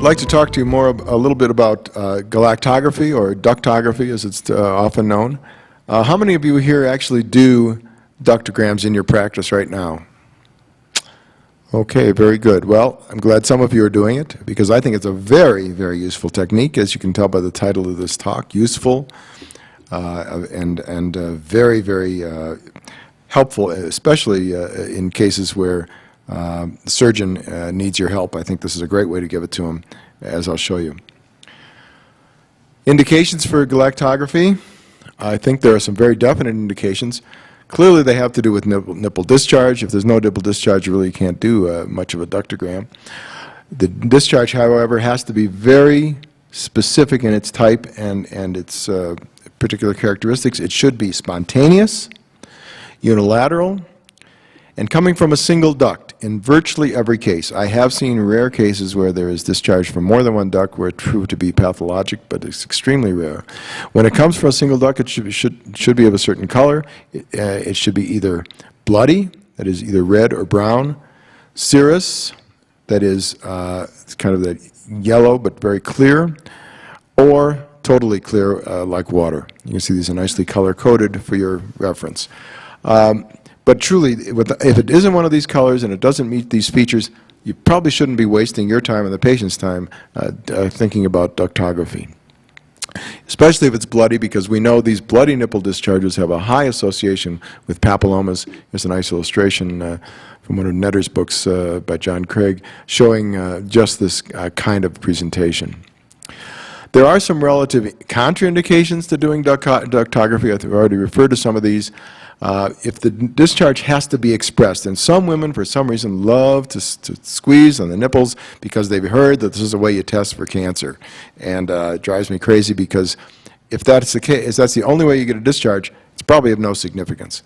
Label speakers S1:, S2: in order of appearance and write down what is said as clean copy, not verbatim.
S1: like to talk to you a little bit about galactography, or ductography as it's often known. How many of you here actually do ductograms in your practice right now? Okay, very good. Well, I'm glad some of you are doing it, because I think it's a very, very useful technique, as you can tell by the title of this talk. Useful and very, very helpful, especially in cases where the surgeon needs your help. I think this is a great way to give it to him, as I'll show you. Indications for galactography. I think there are some very definite indications. Clearly they have to do with nipple discharge. If there's no nipple discharge, you really can't do much of a ductogram. The discharge, however, has to be very specific in its type and its particular characteristics. It should be spontaneous, unilateral, and coming from a single duct in virtually every case. I have seen rare cases where there is discharge from more than one duct where it proved to be pathologic, but it's extremely rare. When it comes from a single duct, it should be of a certain color. It should be either bloody, that is either red or brown, serous, that is kind of that yellow but very clear, or totally clear like water. You can see these are nicely color-coded for your reference. But truly, if it isn't one of these colors and it doesn't meet these features, you probably shouldn't be wasting your time and the patient's time thinking about ductography. Especially if it's bloody, because we know these bloody nipple discharges have a high association with papillomas. Here's a nice illustration from one of Netter's books by John Craig showing just this kind of presentation. There are some relative contraindications to doing ductography. I've already referred to some of these. If the discharge has to be expressed, and some women for some reason love to squeeze on the nipples because they've heard that this is a way you test for cancer, and it drives me crazy, because if that's the case, if that's the only way you get a discharge, it's probably of no significance.